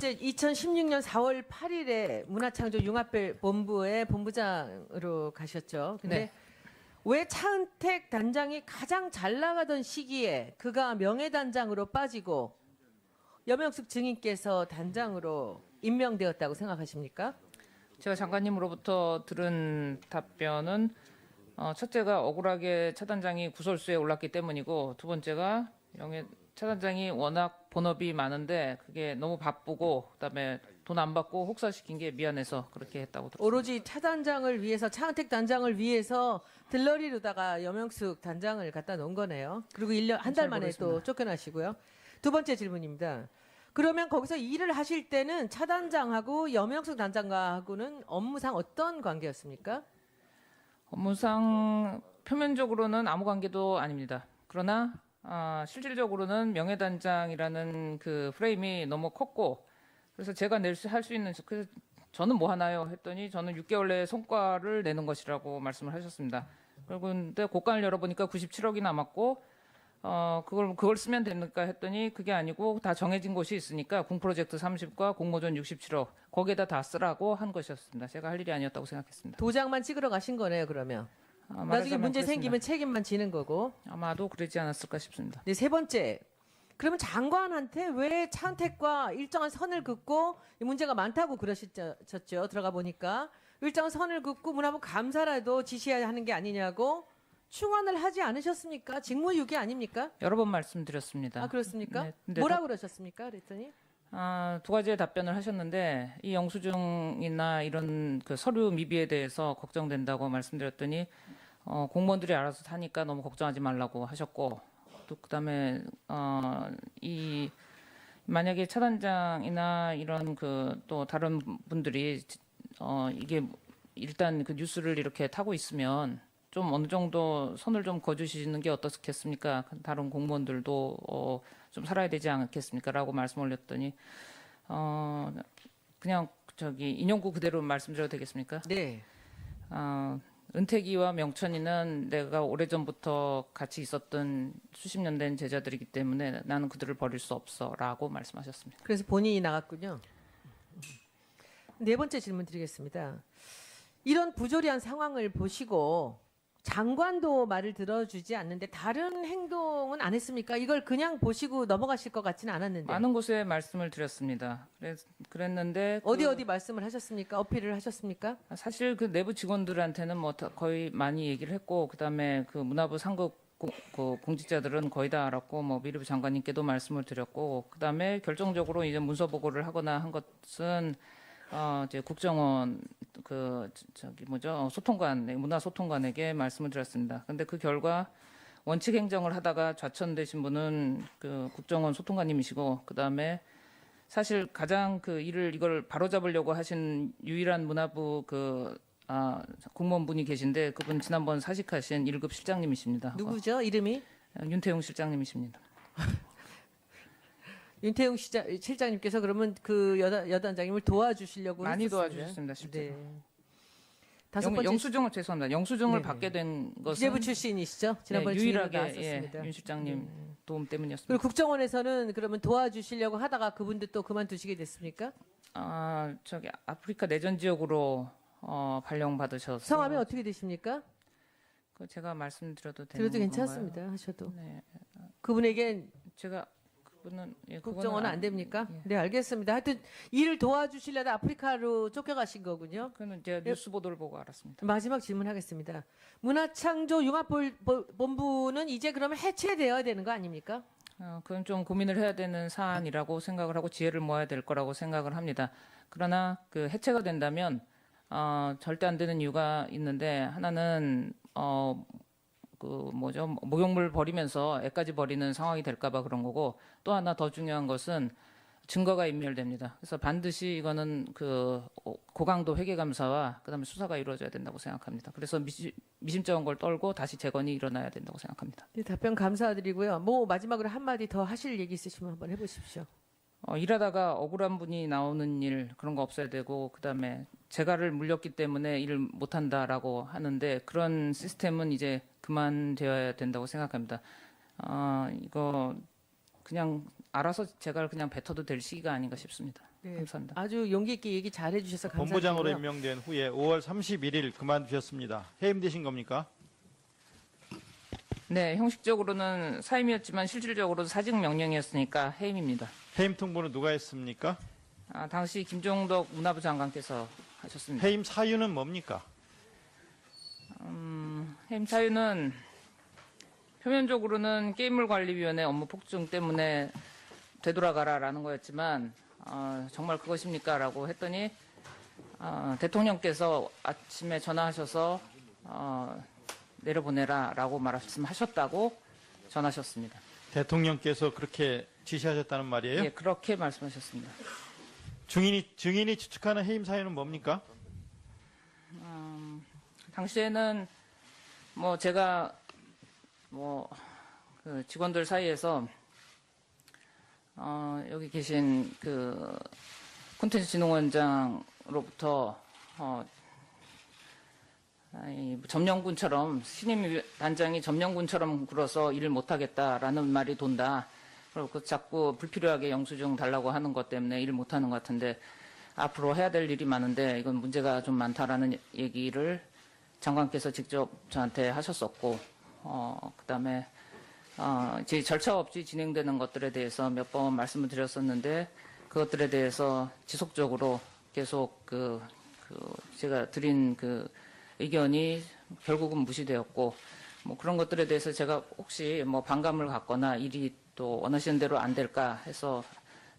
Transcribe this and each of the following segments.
번째, 2016년 4월 8일에 문화창조융합본부의 본부장으로 가셨죠. 근데 네. 왜 차은택 단장이 가장 잘 나가던 시기에 그가 명예단장으로 빠지고 염영숙 증인께서 단장으로 임명되었다고 생각하십니까? 제가 장관님으로부터 들은 답변은 첫째가 억울하게 차 단장이 구설수에 올랐기 때문이고, 두 번째가 차 단장이 워낙 본업이 많은데 그게 너무 바쁘고 그다음에 돈 안 받고 혹사시킨 게 미안해서 그렇게 했다고 들었습니다. 오로지 차 단장을 위해서, 차은택 단장을 위해서 들러리로다가 염영숙 단장을 갖다 놓은 거네요. 그리고 1년, 한 달 잘 만에 또 모르겠습니다. 쫓겨나시고요. 두 번째 질문입니다. 그러면 거기서 일을 하실 때는 차 단장하고 염영숙 단장과하고는 업무상 어떤 관계였습니까? 업무상 표면적으로는 아무 관계도 아닙니다. 그러나 실질적으로는 명예단장이라는 그 프레임이 너무 컸고, 그래서 제가 할 수 있는, 그래서 저는 뭐 하나요? 했더니 저는 6개월 내에 성과를 내는 것이라고 말씀을 하셨습니다. 그리고 근데 고간을 열어보니까 97억이 남았고, 그걸 쓰면 됩니까? 했더니 그게 아니고 다 정해진 곳이 있으니까 궁프로젝트 30과 공모전 67억, 거기에다 다 쓰라고 한 것이었습니다. 제가 할 일이 아니었다고 생각했습니다. 도장만 찍으러 가신 거네요, 그러면. 나중에 말하자면 문제 그렇습니다. 생기면 책임만 지는 거고. 아마도 그러지 않았을까 싶습니다. 네, 세 번째. 그러면 장관한테 왜 차은택과 일정한 선을 긋고 이 문제가 많다고 그러셨죠? 들어가 보니까. 일정한 선을 긋고 문화부 감사라도 지시해야 하는 게 아니냐고 충원을 하지 않으셨습니까? 직무유기 아닙니까? 여러 번 말씀드렸습니다. 아, 그렇습니까? 네, 근데 뭐라고 그러셨습니까? 그랬더니. 두 가지의 답변을 하셨는데, 이 영수증이나 이런 그 서류 미비에 대해서 걱정된다고 말씀드렸더니 공무원들이 알아서 하니까 너무 걱정하지 말라고 하셨고, 또 그다음에 만약에 차단장이나 이런 그 또 다른 분들이 이게 일단 그 뉴스를 이렇게 타고 있으면 좀 어느 정도 선을 좀 거주시는 게 어떻겠습니까? 다른 공무원들도 좀 살아야 되지 않겠습니까?라고 말씀 올렸더니 그냥 인용구 그대로 말씀드려도 되겠습니까? 네. 은택이와 명천이는 내가 오래전부터 같이 있었던 수십 년 된 제자들이기 때문에 나는 그들을 버릴 수 없어라고 말씀하셨습니다. 그래서 본인이 나갔군요. 네 번째 질문 드리겠습니다. 이런 부조리한 상황을 보시고 장관도 말을 들어주지 않는데 다른 행동은 안 했습니까? 이걸 그냥 보시고 넘어가실 것 같지는 않았는데. 많은 곳에 말씀을 드렸습니다. 그랬는데 어디 말씀을 하셨습니까? 어필을 하셨습니까? 사실 그 내부 직원들한테는 뭐 거의 많이 얘기를 했고, 그다음에 그 문화부 상급 그 공직자들은 거의 다 알았고, 뭐 미르부 장관님께도 말씀을 드렸고, 그다음에 결정적으로 이제 문서 보고를 하거나 한 것은 이제 국정원 소통관, 문화소통관에게 말씀을 드렸습니다. 근데 그 결과 원칙 행정을 하다가 좌천되신 분은 그 국정원 소통관님이시고, 그다음에 사실 가장 이걸 바로잡으려고 하신 유일한 문화부 공무원분이 계신데, 그분 지난번 사직하신 1급 실장님이십니다. 누구죠? 이름이? 윤태용 실장님이십니다. 윤태용 실장님께서 그러면 그 여단장님을 도와주시려고 많이 했었습니다. 도와주셨습니다, 실제로. 네. 다섯 번째 영수증을 죄송합니다. 영수증을 네네. 받게 된 것은 기재부 출신이시죠? 지난번에 유일하게 나왔었습니다. 윤 실장님 도움 때문이었습니다. 그리고 국정원에서는 그러면 도와주시려고 하다가 그분도 또 그만두시게 됐습니까? 아프리카 내전 지역으로 발령받으셔서 성함이 어떻게 되십니까? 제가 말씀드려도 되는 들어도 건가요? 괜찮습니다. 하셔도. 네, 그분에겐 제가 그분은 국정원은 안 됩니까? 예. 네, 알겠습니다. 하여튼 일을 도와주시려다 아프리카로 쫓겨가신 거군요. 그는 제가 뉴스 보도를 보고 알았습니다. 마지막 질문하겠습니다. 문화창조융합본부는 이제 그러면 해체되어야 되는 거 아닙니까? 그건 좀 고민을 해야 되는 사안이라고 생각을 하고 지혜를 모아야 될 거라고 생각을 합니다. 그러나 그 해체가 된다면 절대 안 되는 이유가 있는데, 하나는 목욕물 버리면서 애까지 버리는 상황이 될까봐 그런 거고, 또 하나 더 중요한 것은 증거가 인멸됩니다. 그래서 반드시 이거는 고강도 회계감사와 그다음에 수사가 이루어져야 된다고 생각합니다. 그래서 미심쩍은 걸 떨고 다시 재건이 일어나야 된다고 생각합니다. 네, 답변 감사드리고요. 마지막으로 한마디 더 하실 얘기 있으시면 한번 해보십시오. 일하다가 억울한 분이 나오는 일, 그런 거 없어야 되고, 그다음에 재가를 물렸기 때문에 일을 못한다라고 하는데, 그런 시스템은 이제 그만되어야 된다고 생각합니다. 이거 그냥 알아서 재가를 그냥 뱉어도 될 시기가 아닌가 싶습니다. 네, 감사합니다. 아주 용기 있게 얘기 잘 해주셔서 감사드리고요. 본부장으로 임명된 후에 5월 31일 그만두셨습니다. 해임되신 겁니까? 네, 형식적으로는 사임이었지만 실질적으로는 사직 명령이었으니까 해임입니다. 해임 통보는 누가 했습니까? 당시 김종덕 문화부 장관께서 하셨습니다. 해임 사유는 뭡니까? 해임 사유는 표면적으로는 게임물관리위원회 업무 폭증 때문에 되돌아가라라는 거였지만 정말 그것입니까? 라고 했더니 대통령께서 아침에 전화하셔서 내려보내라라고 말씀하셨다고 전하셨습니다. 대통령께서 그렇게 지시하셨다는 말이에요? 예, 그렇게 말씀하셨습니다. 증인이 추측하는 해임 사유는 뭡니까? 당시에는 뭐 제가 그 직원들 사이에서 여기 계신 그 콘텐츠진흥원장으로부터 점령군처럼 신임 단장이 점령군처럼 굴어서 일을 못하겠다라는 말이 돈다. 그리고 자꾸 불필요하게 영수증 달라고 하는 것 때문에 일을 못하는 것 같은데 앞으로 해야 될 일이 많은데 이건 문제가 좀 많다라는 얘기를 장관께서 직접 저한테 하셨었고 그다음에 이제 절차 없이 진행되는 것들에 대해서 몇 번 말씀을 드렸었는데 그것들에 대해서 지속적으로 계속 제가 드린 그 의견이 결국은 무시되었고 뭐 그런 것들에 대해서 제가 혹시 뭐 반감을 갖거나 일이 또 원하시는 대로 안 될까 해서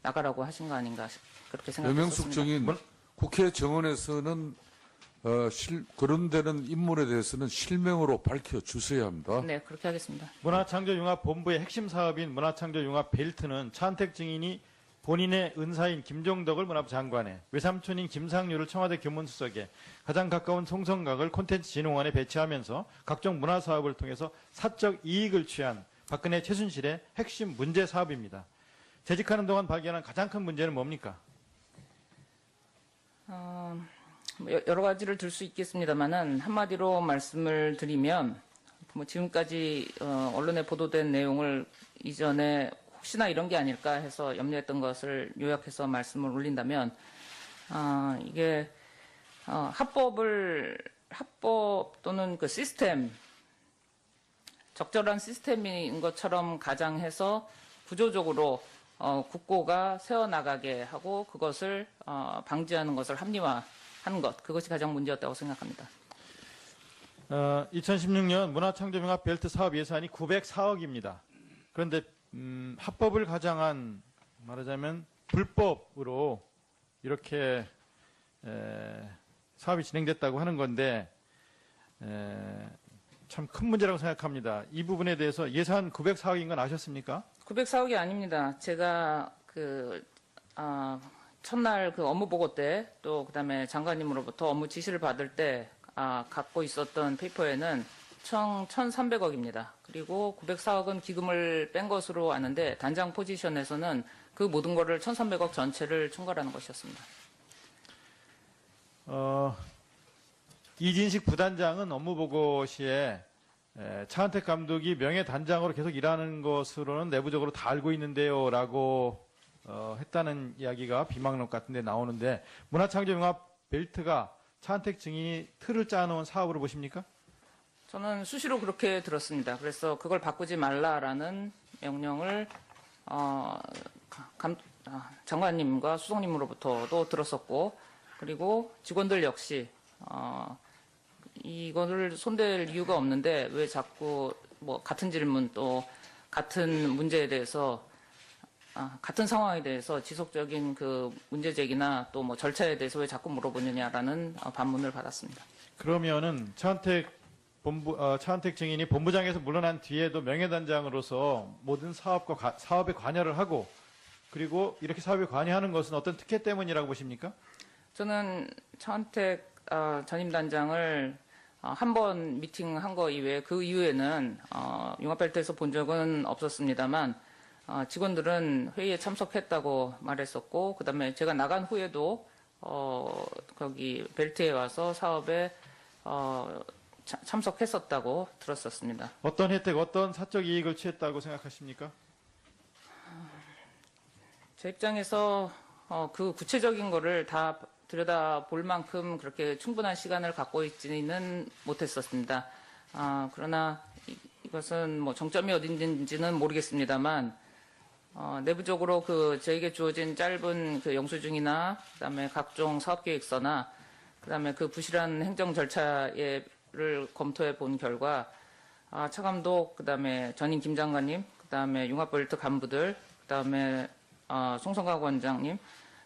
나가라고 하신 거 아닌가 그렇게 생각했습니다. 여명숙 증인, 국회 정원에서는 그런 데는 인물에 대해서는 실명으로 밝혀주셔야 합니다. 네, 그렇게 하겠습니다. 문화창조융합본부의 핵심 사업인 문화창조융합 벨트는 차은택 증인이 본인의 은사인 김종덕을 문화부 장관에, 외삼촌인 김상률을 청와대 교문수석에, 가장 가까운 송성각을 콘텐츠진흥원에 배치하면서 각종 문화사업을 통해서 사적 이익을 취한 박근혜 최순실의 핵심 문제 사업입니다. 재직하는 동안 발견한 가장 큰 문제는 뭡니까? 여러 가지를 들 수 있겠습니다만은 한마디로 말씀을 드리면 뭐 지금까지 언론에 보도된 내용을 이전에 혹시나 이런 게 아닐까 해서 염려했던 것을 요약해서 말씀을 올린다면 이게 합법 또는 그 시스템 적절한 시스템인 것처럼 가장해서 구조적으로 국고가 새어나가게 하고 그것을 방지하는 것을 합리화하는 것 그것이 가장 문제였다고 생각합니다. 2016년 문화창조융합 벨트 사업 예산이 904억입니다. 그런데 합법을 가장한 말하자면 불법으로 이렇게 사업이 진행됐다고 하는 건데 참 큰 문제라고 생각합니다. 이 부분에 대해서 예산 904억인 건 아셨습니까? 904억이 아닙니다. 제가 첫날 그 업무 보고 때 또 그다음에 장관님으로부터 업무 지시를 받을 때 갖고 있었던 페이퍼에는 총 1,300억입니다. 그리고 904억은 기금을 뺀 것으로 아는데 단장 포지션에서는 그 모든 거를 1,300억 전체를 총괄하는 것이었습니다. 이진식 부단장은 업무보고 시에 차은택 감독이 명예단장으로 계속 일하는 것으로는 내부적으로 다 알고 있는데요 라고 했다는 이야기가 비망록 같은 데 나오는데 문화창조융합 벨트가 차은택 증인이 틀을 짜놓은 사업으로 보십니까? 저는 수시로 그렇게 들었습니다. 그래서 그걸 바꾸지 말라라는 명령을 장관님과 수석님으로부터도 들었었고 그리고 직원들 역시 이거를 손댈 이유가 없는데 왜 자꾸 뭐 같은 질문 또 같은 문제에 대해서 같은 상황에 대해서 지속적인 그 문제 제기나 또 뭐 절차에 대해서 왜 자꾸 물어보느냐라는 반문을 받았습니다. 그러면은 차은택 증인이 본부장에서 물러난 뒤에도 명예단장으로서 모든 사업에 관여를 하고 그리고 이렇게 사업에 관여하는 것은 어떤 특혜 때문이라고 보십니까? 저는 차은택 전임 단장을 한 번 미팅한 거 이외에 그 이후에는 융합벨트에서 본 적은 없었습니다만 직원들은 회의에 참석했다고 말했었고 그다음에 제가 나간 후에도 거기 벨트에 와서 사업에 참석했었다고 들었었습니다. 어떤 혜택, 어떤 사적 이익을 취했다고 생각하십니까? 제 입장에서 그 구체적인 거를 다 들여다볼 만큼 그렇게 충분한 시간을 갖고 있지는 못했었습니다. 그러나 이것은 뭐 정점이 어딘지는 모르겠습니다만 내부적으로 저에게 주어진 짧은 그 영수증이나 그다음에 각종 사업계획서나 그다음에 그 부실한 행정 절차를 검토해 본 결과 차감독 그다음에 전임 김 장관님 그다음에 융합벨트 간부들 그다음에 송성각 원장님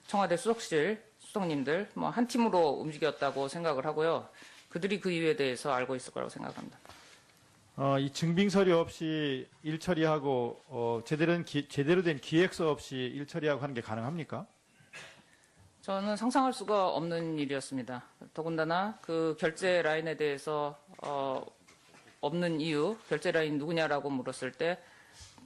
청와대 수석실 수석님들 뭐 한 팀으로 움직였다고 생각을 하고요. 그들이 그 이유에 대해서 알고 있을 거라고 생각합니다. 이 증빙 서류 없이 일 처리하고 제대로 된 기획서 없이 일 처리하고 하는 게 가능합니까? 저는 상상할 수가 없는 일이었습니다. 더군다나 그 결제 라인에 대해서 없는 이유, 결제 라인 누구냐라고 물었을 때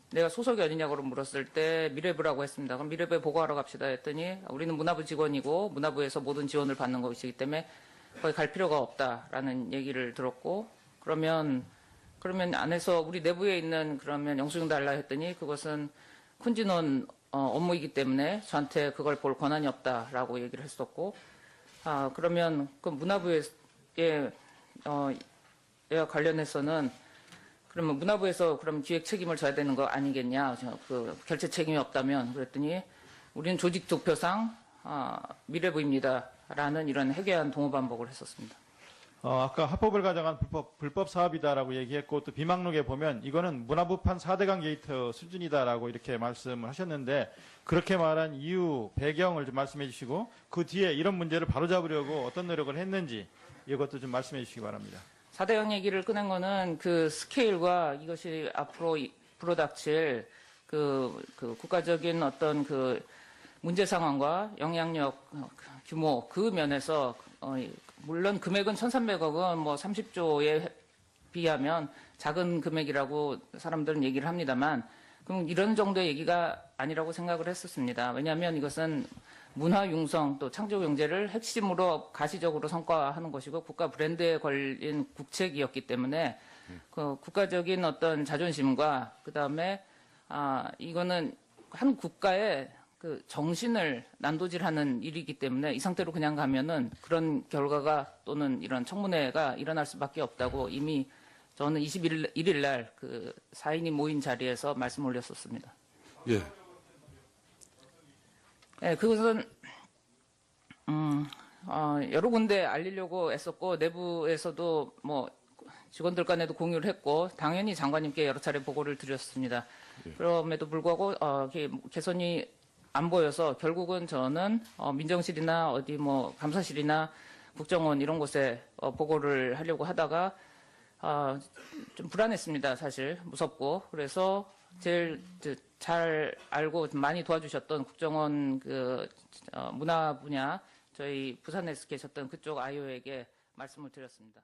내가 소속이 어디냐고 물었을 때 미래부라고 했습니다. 그럼 미래부에 보고하러 갑시다 했더니 우리는 문화부 직원이고 문화부에서 모든 지원을 받는 것이기 때문에 거기 갈 필요가 없다라는 얘기를 들었고 그러면 안에서 우리 내부에 있는 그러면 영수증 달라 했더니 그것은 쿤진원 업무이기 때문에 저한테 그걸 볼 권한이 없다라고 얘기를 했었고 그러면 그 문화부에 관련해서는 그러면 문화부에서 그럼 기획 책임을 져야 되는 거 아니겠냐? 그 결제 책임이 없다면 그랬더니 우리는 조직 득표상 미래부입니다라는 이런 해괴한 동호 반복을 했었습니다. 아까 합법을 가정한 불법 사업이다라고 얘기했고 또 비망록에 보면 이거는 문화부판 4대강 게이트 수준이다라고 이렇게 말씀을 하셨는데 그렇게 말한 이유, 배경을 좀 말씀해 주시고 그 뒤에 이런 문제를 바로잡으려고 어떤 노력을 했는지 이것도 좀 말씀해 주시기 바랍니다. 4대강 얘기를 꺼낸 거는 그 스케일과 이것이 앞으로 불어닥칠 그 국가적인 어떤 그 문제 상황과 영향력 규모 그 면에서 물론 금액은 1,300억은 뭐 30조에 비하면 작은 금액이라고 사람들은 얘기를 합니다만 그럼 이런 정도의 얘기가 아니라고 생각을 했었습니다. 왜냐하면 이것은 문화 융성 또 창조 경제를 핵심으로 가시적으로 성과하는 것이고 국가 브랜드에 걸린 국책이었기 때문에 그 국가적인 어떤 자존심과 그다음에 이거는 한 국가의 그 정신을 난도질하는 일이기 때문에 이 상태로 그냥 가면은 그런 결과가 또는 이런 청문회가 일어날 수밖에 없다고 이미 저는 21일 날 그 4인이 모인 자리에서 말씀 올렸었습니다. 예. 네, 그것은 여러 군데 알리려고 애썼고 내부에서도 뭐 직원들 간에도 공유를 했고 당연히 장관님께 여러 차례 보고를 드렸습니다. 그럼에도 불구하고 개선이 안 보여서 결국은 저는 민정실이나 어디 뭐 감사실이나 국정원 이런 곳에 보고를 하려고 하다가 좀 불안했습니다. 사실 무섭고 그래서 제일 잘 알고 많이 도와주셨던 국정원 문화 분야 저희 부산에 계셨던 그쪽 아이오에게 말씀을 드렸습니다.